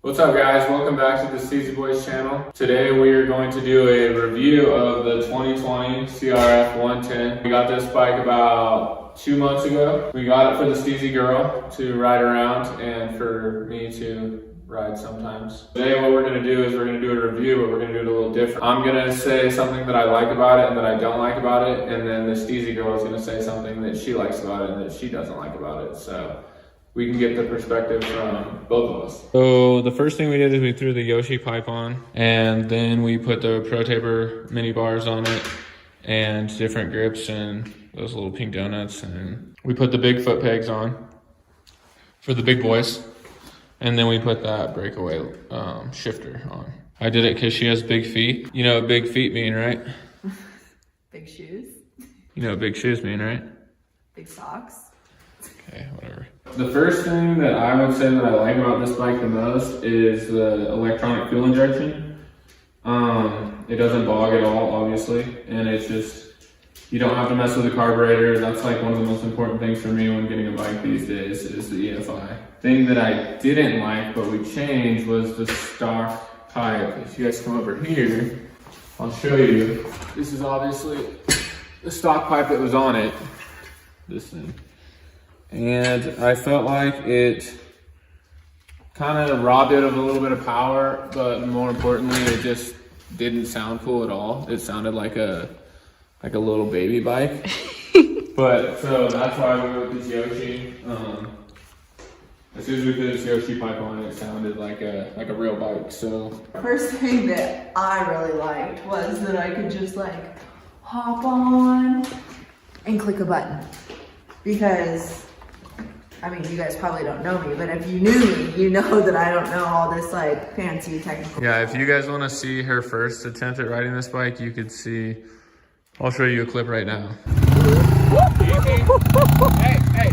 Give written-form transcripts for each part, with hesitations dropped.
What's up guys, welcome back to the SteezyBoyz channel. Today we are going to do a review of the 2020 CRF110. We got this bike about 2 months ago. We got it for the SteezyGirl to ride around and for me to ride sometimes. Today what we're going to do is we're going to do a review, but we're going to do it a little different. I'm going to say something that I like about it and that I don't like about it, and then the SteezyGirl is going to say something that she likes about it and that she doesn't like about it. So we can get the perspective from both of us. So the first thing we did is we threw the Yoshi pipe on, and then we put the Pro Taper mini bars on it and different grips and those little pink donuts, and we put the big foot pegs on for the big boys, and then we put that breakaway shifter on. I did it because she has big feet. You know what big feet mean, right? Big shoes. You know what big shoes mean, right? Big socks. Okay, whatever. The first thing that I would say that I like about this bike the most is the electronic fuel injection. It doesn't bog at all, obviously, and it's just, you don't have to mess with the carburetor. That's like one of the most important things for me when getting a bike these days is the EFI. Thing that I didn't like, but we changed, was the stock pipe. If you guys come over here, I'll show you. This is obviously the stock pipe that was on it. This thing. And I felt like it kind of robbed it of a little bit of power, but more importantly, it just didn't sound cool at all. It sounded like a little baby bike. But so that's why we went with this Yoshi. As soon as we put this Yoshi pipe on, it sounded like a real bike. So First thing that I really liked was that I could just like hop on and click a button, because I mean, you guys probably don't know me, but if you knew me, you know that I don't know all this like fancy technical. yeah, if you guys want to see her first attempt at riding this bike, you could see, I'll show you a clip right now. Hey,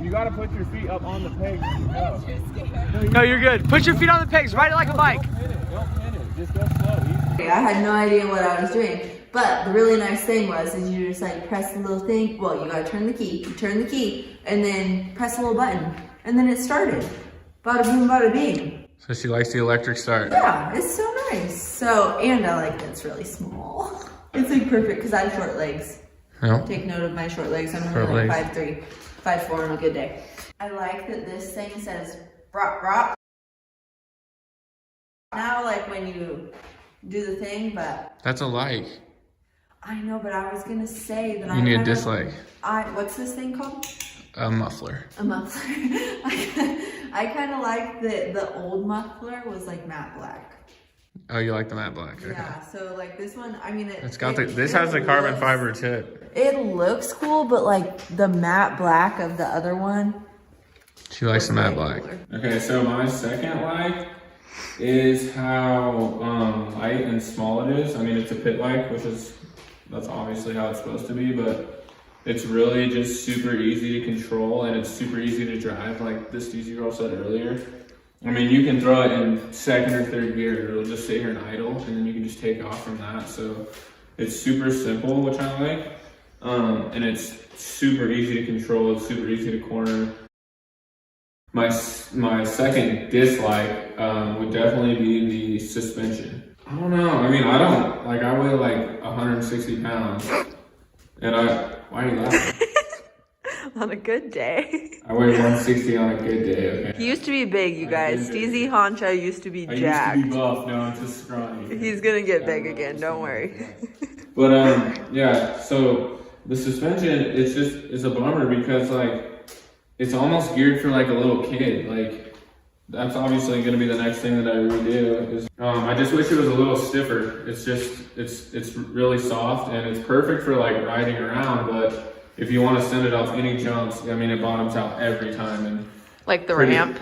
you gotta put your feet up on the pegs. No, you're good. Put your feet on the pegs, ride it like a bike. Don't pin it, just go slow. I had no idea what I was doing, but the really nice thing was is you just like press the little thing. Well, you gotta turn the key. You turn the key and then press the little button, and then it started. Bada boom, bada bing. So she likes the electric start. Yeah, it's so nice. So, and I like that it's really small. It's like perfect because I have short legs. No. Take note of my short legs. I'm only like 5'3", 5'4" on a good day. I like that this thing says brop brop. Now, like when you do the thing, but That's a like. I know, but I was gonna say that You need a dislike. What's this thing called? A muffler. A muffler. I kind of like that the old muffler was like matte black. Oh, you like the matte black? Okay. Yeah, so like this one, I mean, This has a carbon fiber tip. It looks cool, but like the matte black of the other one. She likes the matte black. Okay, so my second like is how light and small it is. I mean, it's a pit bike, that's obviously how it's supposed to be, but it's really just super easy to control and it's super easy to drive, like the SteezyGirl said earlier. I mean, you can throw it in second or third gear, it'll just sit here and idle, and then you can just take off from that. So it's super simple, which I like, and it's super easy to control, it's super easy to corner. My second dislike would definitely be the suspension. I don't know. I mean, I weigh like 160 pounds. And why are you laughing? On a good day. I weigh 160 on a good day, okay? He used to be big, you guys. Steezy Hancho used to be jacked. I used to be buff, now I'm just scrawny. He's gonna get big again, don't worry. But yeah, so the suspension, it's a bummer because like, it's almost geared for like a little kid. Like, that's obviously gonna be the next thing that I redo. I just wish it was a little stiffer. It's really soft and it's perfect for like riding around, but if you want to send it off any jumps, I mean, it bottoms out every time. And like the ramp?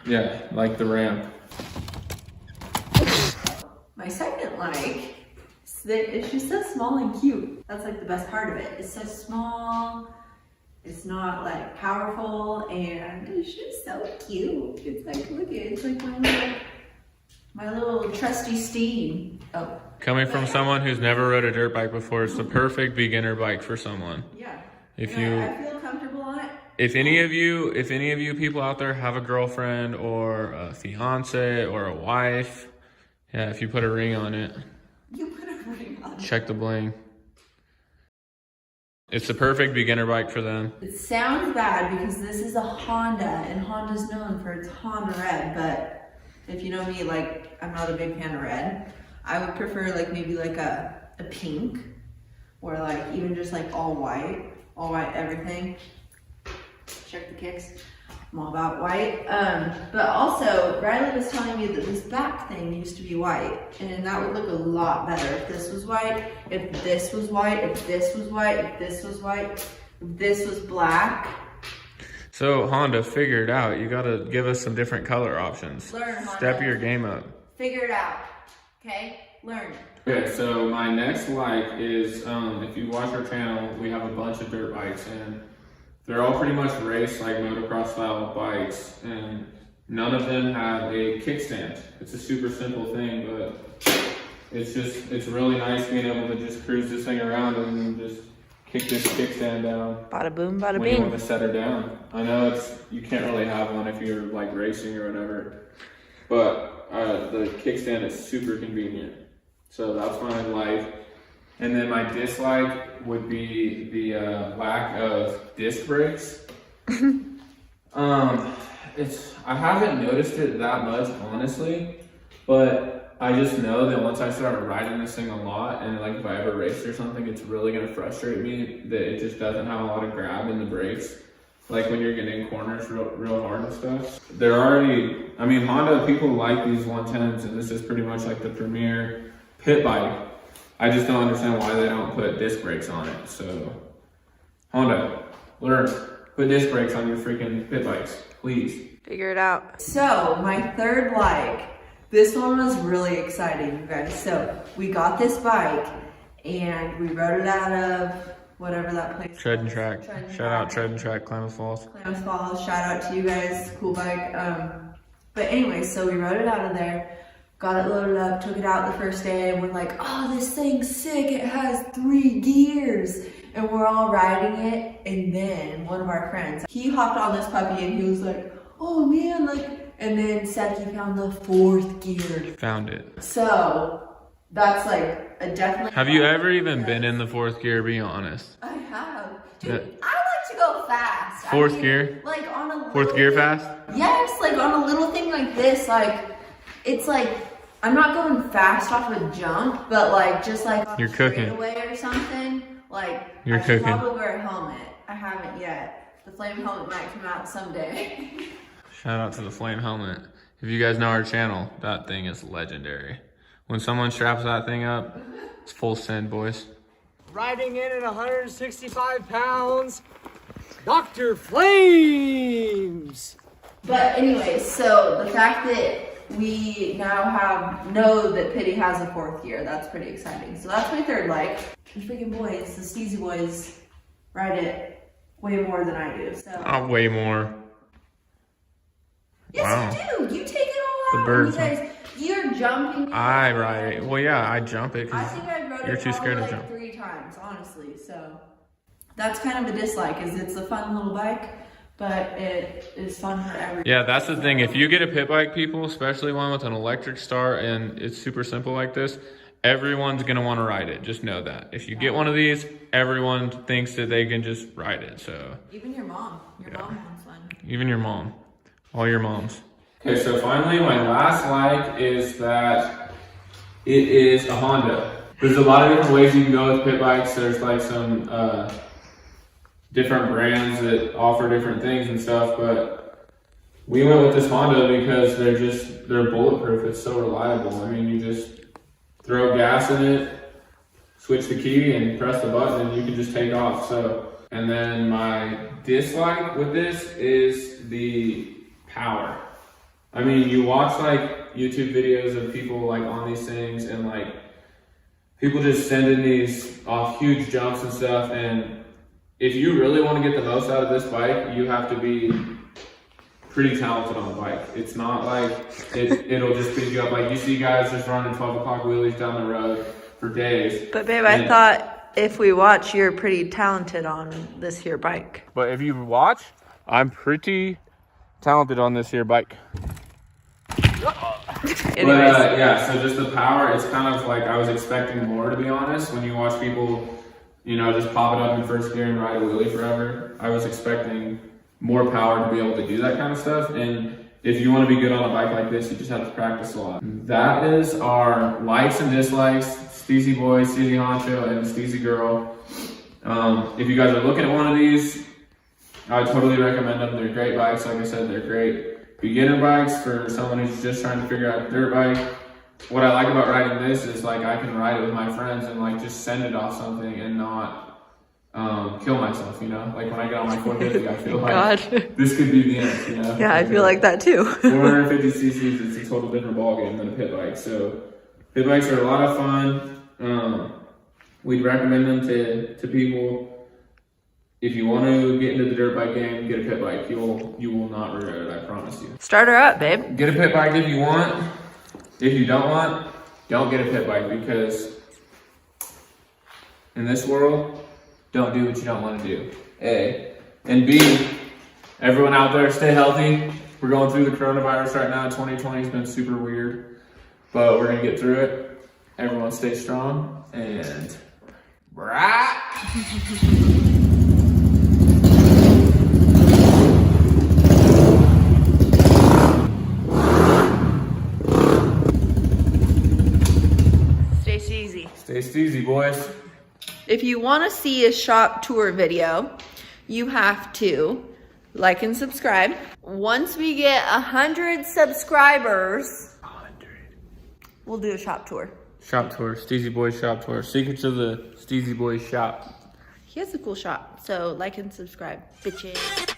Yeah, like the ramp. My second like is that it's just so small and cute. That's like the best part of it. It's so small. It's not like powerful, and it's just so cute. It's like, look at it, it's like my little trusty steed. Oh. Coming from someone who's never rode a dirt bike before, it's the perfect beginner bike for someone. Yeah. If I you feel comfortable on it. if any of you people out there have a girlfriend or a fiance or a wife, yeah, if you put a ring on it, You put a ring on it. check the bling. It's the perfect beginner bike for them. It sounds bad because this is a Honda, and Honda's known for its Honda red, but if you know me, like, I'm not a big fan of red. I would prefer like maybe like a pink, or like even just like all white everything. Check the kicks. I'm all about white. But also, Riley was telling me that this back thing used to be white, and that would look a lot better if this was white, if this was white, if this was white, if this was white, if this was black. So Honda, figure it out. You gotta give us some different color options. Learn, Honda. Step your game up. Figure it out, okay? Learn. Okay, so my next like is, if you watch our channel, we have a bunch of dirt bikes, and they're all pretty much race like motocross style bikes, and none of them have a kickstand. It's a super simple thing, but it's really nice being able to just cruise this thing around and just kick this kickstand down. Bada boom, bada When you bing. want to set her down. I know you can't really have one if you're like racing or whatever, but the kickstand is super convenient. So that's my like. And then my dislike would be the lack of disc brakes. I haven't noticed it that much, honestly, but I just know that once I start riding this thing a lot, and like if I ever race or something, it's really gonna frustrate me that it just doesn't have a lot of grab in the brakes. Like when you're getting corners real hard and stuff. They're already, I mean, Honda, people like these 110s, and this is pretty much like the premier pit bike. I just don't understand why they don't put disc brakes on it. So, Honda, learn. Put disc brakes on your freaking pit bikes, please. Figure it out. So, my third like, this one was really exciting, you guys. So, we got this bike, and we rode it out of whatever that place Tread and was. Track. Shout out Tread and Track, Klamath Falls. Klamath Falls, shout out to you guys, cool bike. But anyway, so we rode it out of there. Got it loaded up, took it out the first day, and we're like, oh, this thing's sick, it has 3 gears. And we're all riding it, and then one of our friends, he hopped on this puppy and he was like, oh man, like, and then said he found the 4th gear. Found it. So, that's like a definitely. Have you ever even been in the 4th gear, be honest? I have. Dude, Yeah. I like to go fast. 4th gear? Like on a 4th gear thing, fast? Yes, like on a little thing like this, like, it's like, I'm not going fast off a jump, but like just like on You're a cooking. straightaway or something. Like You're I should cooking. probably wear a helmet. I haven't yet. The flame helmet might come out someday. Shout out to the Flame helmet. If you guys know our channel, that thing is legendary. When someone straps that thing up, it's full send, boys. Riding in at 165 pounds, Dr. Flames. But anyway, so the fact that we now know that Pitty has a 4th gear, that's pretty exciting. So that's my third like. The freaking boys, the Steezy Boys, ride it way more than I do. So Way more. yes, Wow. you do. You take it all The out. birds, You guys, you're jumping. I ride it. Well, yeah, I jump it I because think I rode you're it too scared to probably jump. like 3 times, honestly. So that's kind of a dislike. Is it's a fun little bike, but it is fun for everyone. Yeah, that's the thing. If you get a pit bike, people, especially one with an electric start and it's super simple like this, everyone's going to want to ride it. Just know that. If you get one of these, everyone thinks that they can just ride it. So Even your mom. Your mom wants one. even your mom. All your moms. Okay, so finally my last like is that it is a Honda. There's a lot of different ways you can go with pit bikes. There's like some different brands that offer different things and stuff, but we went with this Honda because they're bulletproof. It's so reliable. I mean, you just throw gas in it, switch the key and press the button and you can just take off. So, and then my dislike with this is the power. I mean, you watch like YouTube videos of people like on these things and like people just sending these off huge jumps and stuff, and if you really want to get the most out of this bike, you have to be pretty talented on the bike. It's not like it'll just pick you up. Like you see guys just running 12 o'clock wheelies down the road for days. But babe, I thought if we watch, you're pretty talented on this here bike. But if you watch, I'm pretty talented on this here bike. Yeah, so just the power, it's kind of like I was expecting more, to be honest. When you watch people, you know, just pop it up in first gear and ride a wheelie forever, I was expecting more power to be able to do that kind of stuff. And if you want to be good on a bike like this, you just have to practice a lot. That is our likes and dislikes, Steezy Boy, Steezy Hancho, and SteezyGirl. If you guys are looking at one of these, I would totally recommend them. They're great bikes. Like I said, they're great beginner bikes for someone who's just trying to figure out a dirt bike. What I like about riding this is like I can ride it with my friends and like just send it off something and not kill myself, you know? Like when I get on my 450, I feel like this could be the end, you know? Yeah, I feel like that too. 450 cc's, it's a total different ballgame than a pit bike. So pit bikes are a lot of fun. We'd recommend them to people. If you want to get into the dirt bike game, get a pit bike. You will not regret it, I promise you. Start her up, babe. Get a pit bike if you want. If you don't want, don't get a pit bike, because in this world, don't do what you don't want to do. A. And B, everyone out there, stay healthy. We're going through the coronavirus right now. 2020 has been super weird, but we're going to get through it. Everyone stay strong and brah. Stay steezy, boys. If you want to see a shop tour video, you have to like and subscribe. Once we get 100 subscribers, we'll do a shop tour. Shop tour, Steezy Boys shop tour. Secrets of the Steezy Boys shop. He has a cool shop, so like and subscribe, bitches.